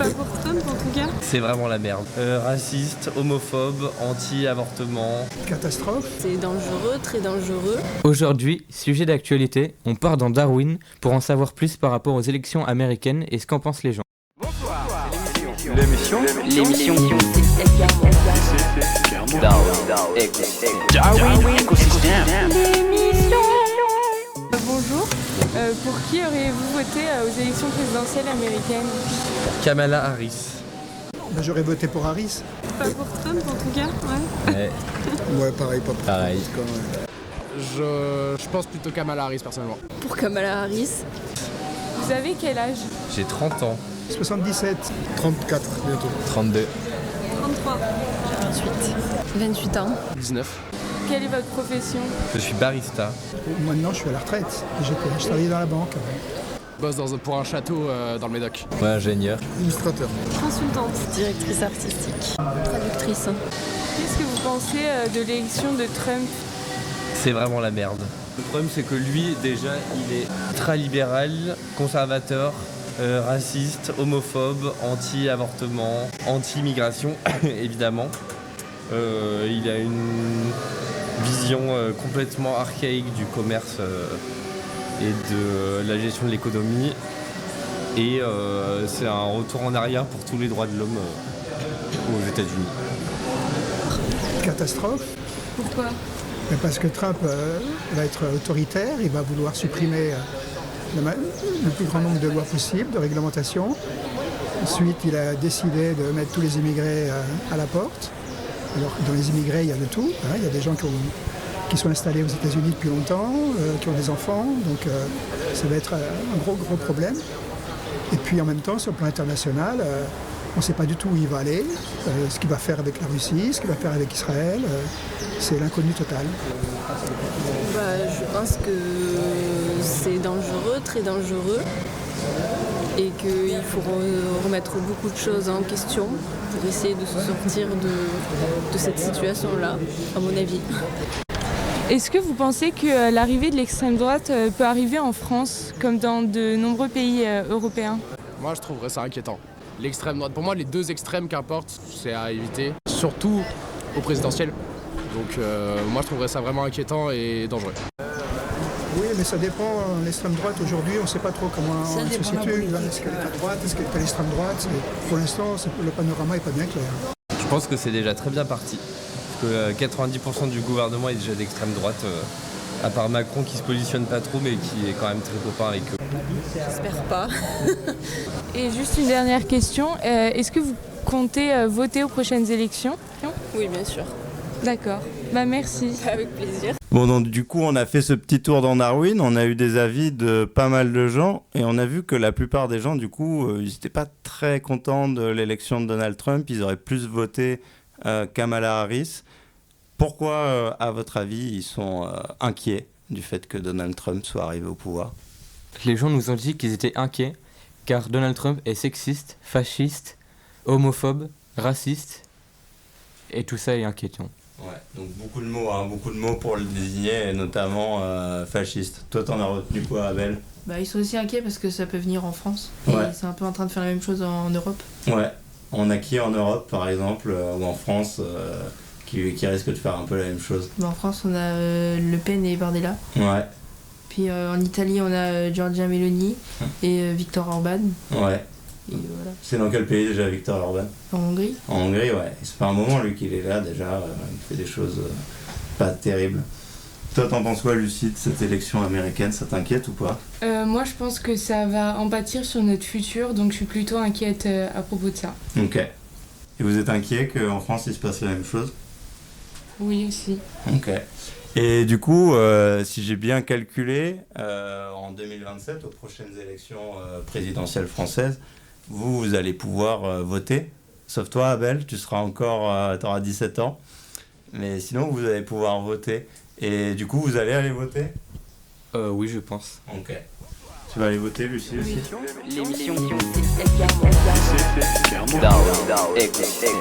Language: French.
Pas pour Trump en tout cas. C'est vraiment la merde. Raciste, homophobe, anti-avortement. Catastrophe. C'est dangereux, très dangereux. Aujourd'hui, sujet d'actualité, on part dans Darwin pour en savoir plus par rapport aux élections américaines et ce qu'en pensent les gens. L'émission Darwin Écosystème. Bonjour. Pour qui auriez-vous voté aux élections présidentielles américaines? Kamala Harris. Ben, j'aurais voté pour Harris. Pas pour Trump en tout cas, ouais. Ouais, pareil, pas pour Pareil. Trump, ouais. Je pense plutôt Kamala Harris personnellement. Pour Kamala Harris. Vous avez quel âge? J'ai 30 ans. 77. 34 bientôt. 32. 33. 28 ans. 19. Quelle est votre profession? Je suis barista. Maintenant, je suis à la retraite. Je travaillais dans la banque. Bosse pour un château dans le Médoc. Ouais, ingénieur. Illustrateur. Consultante. Directrice artistique. Traductrice. Qu'est-ce que vous pensez de l'élection de Trump? C'est vraiment la merde. Le problème, c'est que lui, déjà, il est ultra-libéral, conservateur, raciste, homophobe, anti-avortement, anti-immigration, évidemment. Il a une vision complètement archaïque du commerce et de la gestion de l'économie. Et c'est un retour en arrière pour tous les droits de l'homme aux États-Unis. Catastrophe. Pourquoi? Mais parce que Trump va être autoritaire, il va vouloir supprimer le plus grand nombre de lois possibles, de réglementations. Ensuite, il a décidé de mettre tous les immigrés à la porte. Alors que dans les immigrés, il y a de tout. Hein. Il y a des gens qui sont installés aux États-Unis depuis longtemps, qui ont des enfants. Donc ça va être un gros problème. Et puis en même temps, sur le plan international, on ne sait pas du tout où il va aller, ce qu'il va faire avec la Russie, ce qu'il va faire avec Israël. C'est l'inconnu total. Je pense que c'est dangereux, très dangereux. Et qu'il faut remettre beaucoup de choses en question pour essayer de se sortir de cette situation-là, à mon avis. Est-ce que vous pensez que l'arrivée de l'extrême droite peut arriver en France, comme dans de nombreux pays européens? Moi je trouverais ça inquiétant. L'extrême droite, pour moi les deux extrêmes qu'importe, c'est à éviter, surtout au présidentiel. Donc moi je trouverais ça vraiment inquiétant et dangereux. Oui, mais ça dépend. L'extrême droite, aujourd'hui, on ne sait pas trop comment elle se situe. Est-ce qu'elle est à droite, est-ce qu'elle est à l'extrême droite? Pour l'instant, le panorama n'est pas bien clair. Je pense que c'est déjà très bien parti. Parce que 90% du gouvernement est déjà d'extrême droite, à part Macron qui se positionne pas trop, mais qui est quand même très copain avec eux. J'espère pas. Et juste une dernière question. Est-ce que vous comptez voter aux prochaines élections? Oui, bien sûr. D'accord. Merci. Avec plaisir. Bon, donc du coup, on a fait ce petit tour dans Darwin, on a eu des avis de pas mal de gens, et on a vu que la plupart des gens, du coup, ils n'étaient pas très contents de l'élection de Donald Trump, ils auraient plus voté Kamala Harris. Pourquoi, à votre avis, ils sont inquiets du fait que Donald Trump soit arrivé au pouvoir? Les gens nous ont dit qu'ils étaient inquiets car Donald Trump est sexiste, fasciste, homophobe, raciste, et tout ça est inquiétant. Ouais, donc beaucoup de mots pour le désigner, et notamment fasciste. Toi, t'en as retenu quoi, Abel? Ils sont aussi inquiets parce que ça peut venir en France. Ouais. Et c'est un peu en train de faire la même chose en Europe. Ouais, on a qui en Europe, par exemple, ou en France, qui risque de faire un peu la même chose? En France, on a Le Pen et Bardella. Ouais. Puis en Italie, on a Giorgia Meloni et Viktor Orban. Ouais. Et voilà. C'est dans quel pays déjà, Viktor Orban? En Hongrie. En Hongrie, ouais. Ça fait un moment, lui, qu'il est là, déjà. Il fait des choses pas terribles. Toi, t'en penses quoi, Lucie, de cette élection américaine? Ça t'inquiète ou pas? Moi, je pense que ça va en pâtir sur notre futur, donc je suis plutôt inquiète à propos de ça. Ok. Et vous êtes inquiet qu'en France, il se passe la même chose? Oui, aussi. Ok. Et du coup, si j'ai bien calculé, en 2027, aux prochaines élections présidentielles françaises, vous allez pouvoir voter. Sauf toi, Abel, tu seras encore, t'auras 17 ans. Mais sinon, vous allez pouvoir voter. Et du coup, vous allez aller voter? Oui, je pense. Ok. Tu vas aller voter, Lucie, aussi? L'émission Darwin Écosystème.